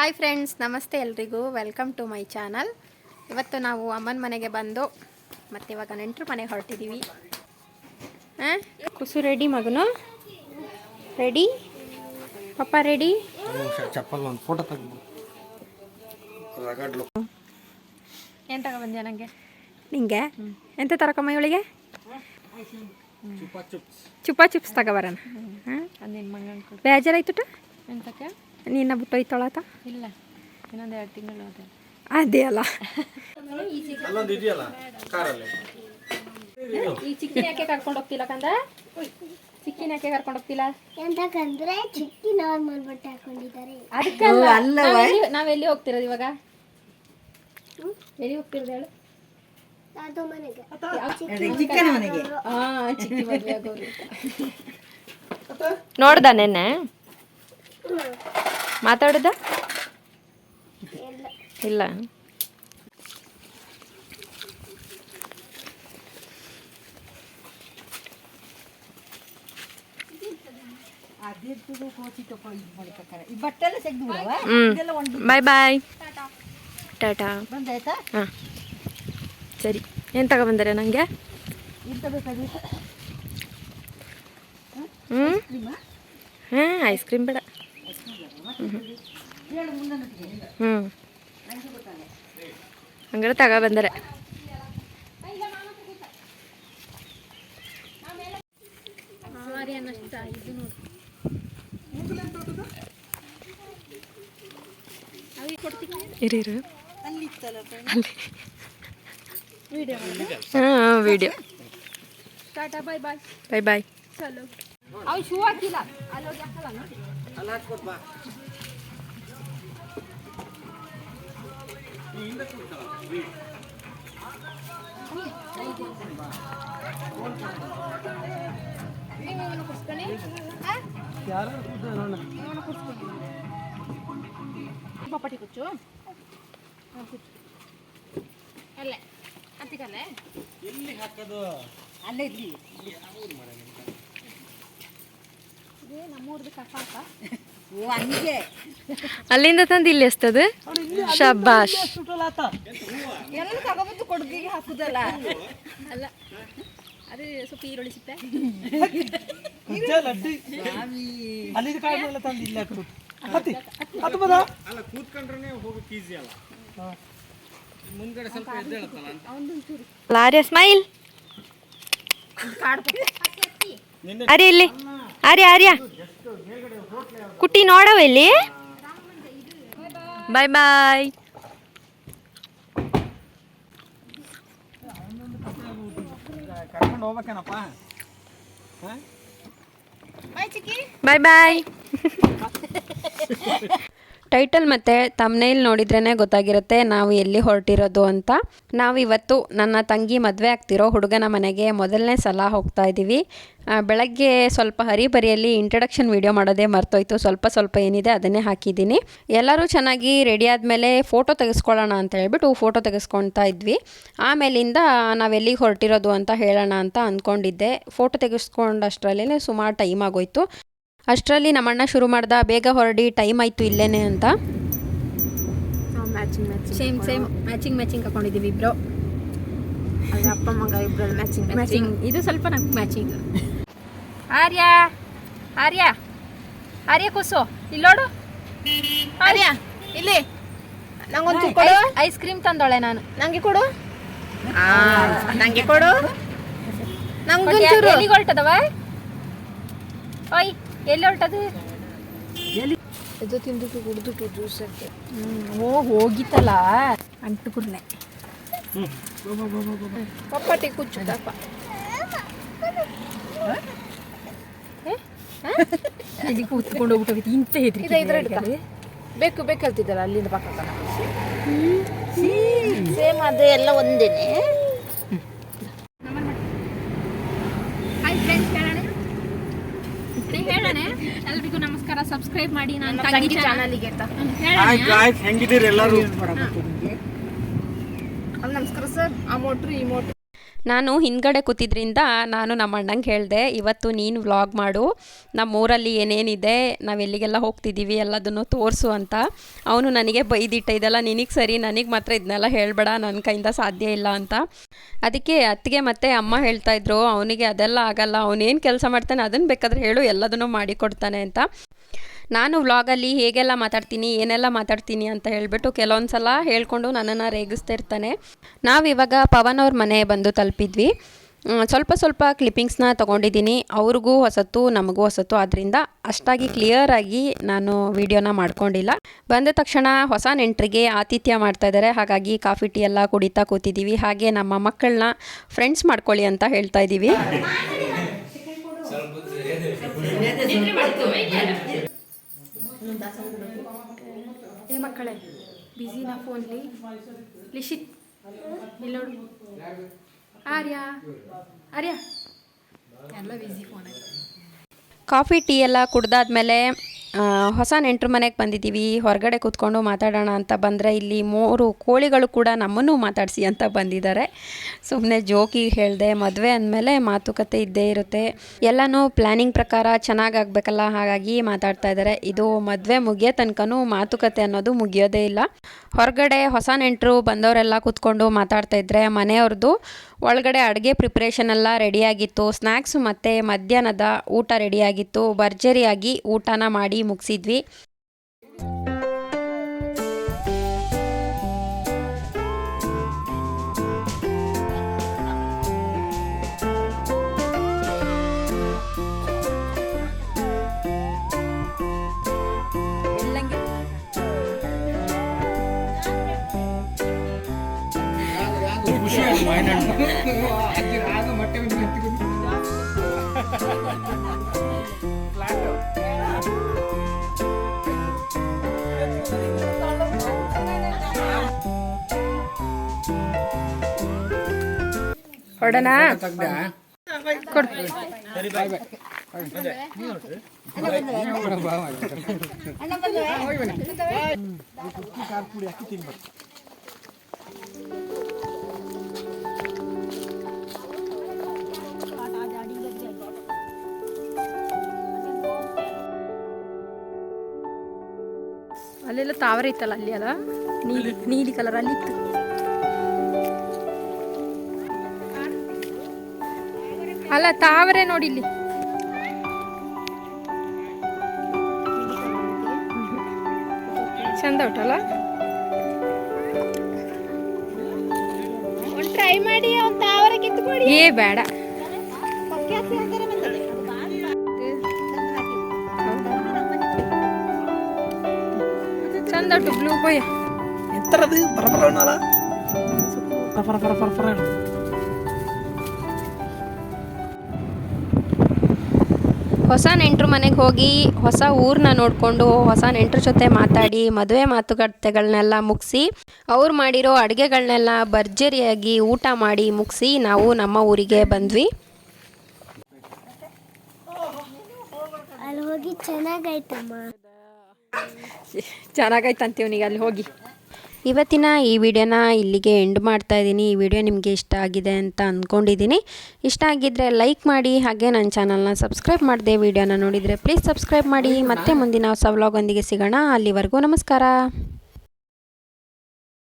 Hi friends, ನಮಸ್ತೆ ಎಲ್ರಿಗೂ. Welcome to my channel. ಇವತ್ತು ನಾವು ಅಮ್ಮನ ಮನೆಗೆ ಬಂದು ಮತ್ತು ಇವಾಗ ನೆಂಟರು ಮನೆಗೆ ಹೊರಟಿದ್ದೀವಿ. ಕುಸು ರೆಡಿ? ಮಗನು ರೆಡಿ? ಪಪ್ಪ ರೆಡಿ? ಚಪ್ಪಲ್ ಒಂದು ಫೋಟೋ ತೆಗೆದು ಏನು ತಗೊಬಂದ್ಯಾ ನನಗೆ? ನಿಂಗೆ ಎಂತ ತರಕಮ್ಮ ಇವಳಿಗೆ? ಚುಪ್ಪಾ ಚಿಪ್ಸ್ ತಗೋಬರೋಣ. ಬೇಜಾರಾಯ್ತುಟ ಎಂತಕ್ಕೆ? ನೀನು ಬಿಟ್ಟೋಯ್ತಾಳತ? ಇಲ್ಲ, ಇನ್ನೊಂದು 2 ತಿಂಗಳು ಅದೇ ಅಲ್ಲ. ಅಲ್ಲೊಂದು ಇದೆಯಲ್ಲ ಕಾರಲ್ಲಿ. ಈ ಚಿಕ್ಕಿನ ಯಾಕೆ ಕರ್ಕೊಂಡು ಹೋಗ್ತಿಲ್ಲ ಕಂದ? ಚಿಕ್ಕಿನ ಯಾಕೆ ಕರ್ಕೊಂಡು ಹೋಗ್ತಿಲ್ಲ? ಎಂತಕಂದ್ರೆ ಚಿಕ್ಕಿ ನಾರ್ಮಲ್ ಬಟ್ಟೆ ಹಾಕೊಂಡಿದ್ದಾರೆ. ಅದಕ್ಕೆ ನಾವೆಲ್ಲಿ ಹೋಗ್ತಿರೋದು ಇವಾಗ? ಎಲ್ಲಿ ಹೋಗ್ತಿರೋದು ಹೇಳು? ಅದು ಮನೆಗೆ. ಚಿಕ್ಕಿ ಮದುವೆ ಆಗೋರು. ನೋಡ್ದ ನೆನ್ನೆ ಮಾತಾಡ್ದ? ಇಲ್ಲ. ಬಾಯ್ ಬಾಯ್, ಟಾಟಾ. ಹಾಂ ಸರಿ. ಏನು ತಗೊಬಂದರೆ ನನಗೆ? ಹಾಂ, ಐಸ್ ಕ್ರೀಮ್ ಬೇಡ. ಹಂಗಾರೆ ತಗೊಬಂದರೆ. ಇರು ಹಾಂ, ವಿಡಿಯೋ. ಟಾಟಾ, ಬಾಯ್ ಬಾಯ್. ಬಾಯ್ ಬಾಯ್. ಚಲೋ. ಅವು ಶೂ ಹಾಕಿಲ್ಲ, ಅಲ್ಲೋಗಿ ಹಾಕಲ್ಲ. ಅಲ್ಲಿ ಹಾಕ್ಕೊಟ್ ಬಾ. ಪಪ್ಪಟಿ ಕುಚ್ಚು ಅಲ್ಲೇ ಅಂತಿಕಲ್ಲೇ ಎಲ್ಲಿ ಹಾಕೋದು? ಅಲ್ಲೇ ಇದ್ವಿ. ನಮ್ಮೂರ್ದು ಕಫಾಕ. ಅಲ್ಲಿಂದ ತಂದು ಇಲ್ಲಿ ಎಸ್ತದು. ಶಬ್ಬಾಷ್. ಎಲ್ಲ ತಗೊಬಂದು ಕೊಡುಗೆಗೆ ಹಾಕುದಲ್ಲ. ಅಲ್ಲ, ಅದು ಸ್ವಲ್ಪ ಈರುಳ್ಳಿ ಸಿಪ್ಪೆ. ಅಲ್ಲ, ಕೂತ್ಕೊಂಡ್ರೆ ಹೋಗಕ್ಕೆ ಈಸಿ ಅಲ್ಲ. ಮುಂದ್ಗಡೆ ಸ್ವಲ್ಪ ಎದ್ದೇಳತ್ತಲ್ಲ ಅಂತ. ಆರ್ಯ ಸ್ಮೈಲ್. ಅರೆ ಇಲ್ಲಿ ಆರ್ಯ, ಆರ್ಯ ಕುಟ್ಟಿ ನೋಡವ ಇಲ್ಲಿ. ಬಾಯ್ ಬಾಯ್. ಕರ್ಕೊಂಡು ಹೋಗ್ಬೇಕೇನಪ್ಪ? ಬಾಯ್ ಬಾಯ್. ಟೈಟಲ್ ಮತ್ತು ತಮ್ನೇಲ್ ನೋಡಿದ್ರೇ ಗೊತ್ತಾಗಿರುತ್ತೆ ನಾವು ಎಲ್ಲಿ ಹೊರಟಿರೋದು ಅಂತ. ನಾವು ಇವತ್ತು ನನ್ನ ತಂಗಿ ಮದುವೆ ಆಗ್ತಿರೋ ಹುಡುಗನ ಮನೆಗೆ ಮೊದಲನೇ ಸಲ ಹೋಗ್ತಾ ಇದ್ದೀವಿ. ಬೆಳಗ್ಗೆ ಸ್ವಲ್ಪ ಹರಿಬರಿಯಲ್ಲಿ ಇಂಟ್ರಡಕ್ಷನ್ ವಿಡಿಯೋ ಮಾಡೋದೇ ಮರ್ತೋಯ್ತು. ಸ್ವಲ್ಪ ಏನಿದೆ ಅದನ್ನೇ ಹಾಕಿದ್ದೀನಿ. ಎಲ್ಲರೂ ಚೆನ್ನಾಗಿ ರೆಡಿ ಆದಮೇಲೆ ಫೋಟೋ ತೆಗೆಸ್ಕೊಳ್ಳೋಣ ಅಂತ ಹೇಳ್ಬಿಟ್ಟು ಫೋಟೋ ತೆಗೆಸ್ಕೊಳ್ತಾ ಇದ್ವಿ. ಆಮೇಲಿಂದ ನಾವೆಲ್ಲಿಗೆ ಹೊರಟಿರೋದು ಅಂತ ಹೇಳೋಣ ಅಂತ ಅಂದ್ಕೊಂಡಿದ್ದೆ. ಫೋಟೋ ತೆಗೆಸ್ಕೊಂಡಷ್ಟರಲ್ಲೇ ಸುಮಾರು ಟೈಮ್ ಆಗೋಯ್ತು. ಅಷ್ಟರಲ್ಲಿ ನಮ್ಮಣ್ಣ ಶುರು ಮಾಡ್ದ, ಬೇಗ ಹೊರಡಿ, ಟೈಮ್ ಆಯಿತು ಇಲ್ಲೇನೆ ಅಂತ. ಸೇಮ್ ಮ್ಯಾಚಿಂಗ್ ಹಾಕೊಂಡಿದ್ದೀವಿ ಇಬ್ರು. ಅಪ್ಪ ಮಗ ಇಬ್ರು ಮ್ಯಾಚಿಂಗ್. ಇದು ಸ್ವಲ್ಪ ನಮ್ಗೆ ಮ್ಯಾಚಿಂಗ್. ಆರ್ಯ ಆರ್ಯ ಆರ್ಯ ಕೂಸು ಇಲ್ಲಿ ನೋಡು. ಆರ್ಯ ಇಲ್ಲಿ ನಂಗೊಂದು ಕೊಡು. ಐಸ್ ಕ್ರೀಮ್ ತಂದೋಳೆ ನಾನು. ನಂಗೆ ಕೊಡು. ನಂಗೆ ಕೊಡು. ನಂಗೊಂಚೂರು. ಎಲ್ಲಿಗೆ ಹೊರಟದವ? ಓಯ್, ಎಲ್ಲಿ ಹೊರಟದು? ಇದು ತಿಂದು ಕುಡಿದು ಜ್ಯೂಸ್ ಹಾಕಿ. ಹೋಗಿತ್ತಲ್ಲ ಅಂಟು ಕುರ್ನೆ. ಪಪ್ಪಟಿ ಕುಚ್ಚು ದಪ್ಪ. ಇಲ್ಲಿ ಕೂತ್ಕೊಂಡು ಹೋಗ್ಬಿಟ್ಟು ಇಂತ ಹೆದ್ರಿ ಬೇಕು ಹೇಳ್ತಿದ್ದಲ್ಲ ಅಲ್ಲಿಂದ ಪಕ್ಕ ಸೇಮ್ ಅದು ಎಲ್ಲ ಒಂದೇನೆ. ಹೇಳೋಣ ಎಲ್ರಿಗೂ ನಮಸ್ಕಾರ. ಸಬ್ಸ್ಕ್ರೈಬ್ ಮಾಡಿ ನನ್ನ ತಂಗಿ ಚಾನಲ್ಗೆ ಅಂತ. ಹೆಂಗಿದ್ದೀರಿ ಎಲ್ಲರೂ? ನಮಸ್ಕಾರ ಸರ್. ಆ ಮೋಟ್ರು ಈ ಮೋಟ್ರು ನಾನು ಹಿಂದ್ಗಡೆ ಕೂತಿದ್ರಿಂದ ನಾನು ನಮ್ಮ ಅಣ್ಣಂಗೆ ಹೇಳಿದೆ, ಇವತ್ತು ನೀನು ವ್ಲಾಗ್ ಮಾಡು, ನಮ್ಮೂರಲ್ಲಿ ಏನೇನಿದೆ, ನಾವೆಲ್ಲಿಗೆಲ್ಲ ಹೋಗ್ತಿದ್ದೀವಿ ಎಲ್ಲದನ್ನು ತೋರಿಸು ಅಂತ. ಅವನು ನನಗೆ ಬೈದಿಟ್ಟ, ಇದೆಲ್ಲ ನಿನಗೆ ಸರಿ, ನನಗೆ ಮಾತ್ರ ಇದನ್ನೆಲ್ಲ ಹೇಳಬೇಡ, ನನ್ನ ಕೈಯಿಂದ ಸಾಧ್ಯ ಇಲ್ಲ ಅಂತ. ಅದಕ್ಕೆ ಅತ್ತಿಗೆ ಮತ್ತು ಅಮ್ಮ ಹೇಳ್ತಾಯಿದ್ರು, ಅವನಿಗೆ ಅದೆಲ್ಲ ಆಗಲ್ಲ, ಅವನೇನು ಕೆಲಸ ಮಾಡ್ತಾನೆ ಅದನ್ನು ಬೇಕಾದರೆ ಹೇಳು, ಎಲ್ಲದನ್ನು ಮಾಡಿಕೊಡ್ತಾನೆ ಅಂತ. ನಾನು ವ್ಲಾಗಲ್ಲಿ ಹೇಗೆಲ್ಲ ಮಾತಾಡ್ತೀನಿ, ಏನೆಲ್ಲ ಮಾತಾಡ್ತೀನಿ ಅಂತ ಹೇಳಿಬಿಟ್ಟು ಕೆಲವೊಂದು ಸಲ ಹೇಳ್ಕೊಂಡು ನನ್ನನ್ನು ರೇಗಿಸ್ತಾ ಇರ್ತಾನೆ. ನಾವಿವಾಗ ಪವನ್ ಅವ್ರ ಮನೆ ಬಂದು ತಲುಪಿದ್ವಿ. ಸ್ವಲ್ಪ ಕ್ಲಿಪ್ಪಿಂಗ್ಸ್ನ ತೊಗೊಂಡಿದ್ದೀನಿ. ಅವ್ರಿಗೂ ಹೊಸತು, ನಮಗೂ ಹೊಸತು, ಆದ್ದರಿಂದ ಅಷ್ಟಾಗಿ ಕ್ಲಿಯರಾಗಿ ನಾನು ವಿಡಿಯೋನ ಮಾಡ್ಕೊಂಡಿಲ್ಲ. ಬಂದ ತಕ್ಷಣ ಹೊಸ ನೆಂಟರಿಗೆ ಆತಿಥ್ಯ ಮಾಡ್ತಾಯಿದ್ದಾರೆ, ಹಾಗಾಗಿ ಕಾಫಿ ಟೀ ಎಲ್ಲ ಕುಡಿತಾ ಕೂತಿದ್ದೀವಿ. ಹಾಗೆ ನಮ್ಮ ಮಕ್ಕಳನ್ನ ಫ್ರೆಂಡ್ಸ್ ಮಾಡ್ಕೊಳ್ಳಿ ಅಂತ ಹೇಳ್ತಾ ಇದ್ದೀವಿ. ಏ ಮಕ್ಕಳೇ, ಬಿಸಿನಾ ಫೋನ್ಲಿ? ಲಿಶಿತ್ ಇಲ್ಲಿ ನೋಡು. ಆರ್ಯ ಎಲ್ಲ ಬಿಸಿ ಫೋನಲ್ಲಿ. ಕಾಫಿ ಟೀ ಎಲ್ಲ ಕುಡ್ದಾದ್ಮೇಲೆ ಹೊಸ ನೆಂಟ್ರ ಮನೆಗೆ ಬಂದಿದ್ದೀವಿ. ಹೊರಗಡೆ ಕೂತ್ಕೊಂಡು ಮಾತಾಡೋಣ ಅಂತ ಬಂದರೆ ಇಲ್ಲಿ 3 ಕೋಳಿಗಳು ಕೂಡ ನಮ್ಮನ್ನು ಮಾತಾಡಿಸಿ ಅಂತ ಬಂದಿದ್ದಾರೆ. ಸುಮ್ಮನೆ ಜೋಕಿಗೆ ಹೇಳಿದೆ, ಮದುವೆ ಅಂದಮೇಲೆ ಮಾತುಕತೆ ಇದ್ದೇ ಇರುತ್ತೆ, ಎಲ್ಲನೂ ಪ್ಲ್ಯಾನಿಂಗ್ ಪ್ರಕಾರ ಚೆನ್ನಾಗಾಗಬೇಕಲ್ಲ, ಹಾಗಾಗಿ ಮಾತಾಡ್ತಾ ಇದ್ದಾರೆ. ಇದು ಮದುವೆ ಮುಗಿಯೋ ತನಕನೂ ಮಾತುಕತೆ ಅನ್ನೋದು ಮುಗಿಯೋದೇ ಇಲ್ಲ. ಹೊರಗಡೆ ಹೊಸ ನೆಂಟರು ಬಂದವರೆಲ್ಲ ಕೂತ್ಕೊಂಡು ಮಾತಾಡ್ತಾ ಇದ್ದರೆ ಮನೆಯವ್ರದ್ದು ಒಳಗಡೆ ಅಡುಗೆ ಪ್ರಿಪ್ರೇಷನ್ ಎಲ್ಲ ರೆಡಿಯಾಗಿತ್ತು. ಸ್ನ್ಯಾಕ್ಸು ಮತ್ತು ಮಧ್ಯಾಹ್ನದ ಊಟ ರೆಡಿಯಾಗಿತ್ತು. ಭರ್ಜರಿಯಾಗಿ ಊಟನ ಮಾಡಿ ಮುಗಿಸಿದ್ವಿ. ಖುಷಿ ಆಯ್ತು ಆಗ ಮೊಟ್ಟೆ ಹೊಡೋಣ ಕೊಡು. ಅಲ್ಲೆಲ್ಲ ತಾವರೆ ಇತ್ತಲ್ಲ, ಅಲ್ಲಿ ಅಲ್ಲ ನೀಲಿ ಕಲರ್ ಅಲ್ಲಿ ಇತ್ತು. ಅಲ್ಲ ತಾವರೆ ನೋಡಿ ಇಲ್ಲಿ. ಚಂದ ಉಂಟಲ್ಲ, ಟ್ರೈ ಮಾಡಿ. ತಾವರೆ ಕಿತ್ಕೊಡಿ. ಏ ಬೇಡ, ಚಂದ ಉಂಟು ಬ್ಲೂ ಕೊಯ್ಯ. ಹೊಸ ನೆಂಟ್ರ ಮನೆಗೆ ಹೋಗಿ ಹೊಸ ಊರನ್ನ ನೋಡಿಕೊಂಡು ಹೊಸ ನೆಂಟ್ರ ಜೊತೆ ಮಾತಾಡಿ ಮದುವೆ ಮಾತುಕತೆಗಳನ್ನೆಲ್ಲ ಮುಗಿಸಿ ಅವ್ರು ಮಾಡಿರೋ ಅಡುಗೆಗಳನ್ನೆಲ್ಲ ಭರ್ಜರಿಯಾಗಿ ಊಟ ಮಾಡಿ ಮುಗಿಸಿ ನಾವು ನಮ್ಮ ಊರಿಗೆ ಬಂದ್ವಿ. ಅಲ್ಲಿ ಹೋಗಿ ಚೆನ್ನಾಗಾಯ್ತಮ್ಮ. ಚೆನ್ನಾಗಾಯ್ತಂತೀವನಿಗೆ ಅಲ್ಲಿ ಹೋಗಿ. ಇವತ್ತಿನ ಈ ವಿಡಿಯೋನ ಇಲ್ಲಿಗೆ ಎಂಡ್ ಮಾಡ್ತಾ ಇದ್ದೀನಿ. ಈ ವಿಡಿಯೋ ನಿಮಗೆ ಇಷ್ಟ ಆಗಿದೆ ಅಂತ ಅಂದ್ಕೊಂಡಿದ್ದೀನಿ. ಇಷ್ಟ ಆಗಿದ್ದರೆ ಲೈಕ್ ಮಾಡಿ, ಹಾಗೆ ನನ್ನ ಚಾನಲ್ನ ಸಬ್ಸ್ಕ್ರೈಬ್ ಮಾಡದೆ ವಿಡಿಯೋನ ನೋಡಿದರೆ ಪ್ಲೀಸ್ ಸಬ್ಸ್ಕ್ರೈಬ್ ಮಾಡಿ. ಮತ್ತೆ ಮುಂದಿನ ಹೊಸ ವ್ಲಾಗ್ ಒಂದಿಗೆ ಸಿಗೋಣ. ಅಲ್ಲಿವರೆಗೂ ನಮಸ್ಕಾರ.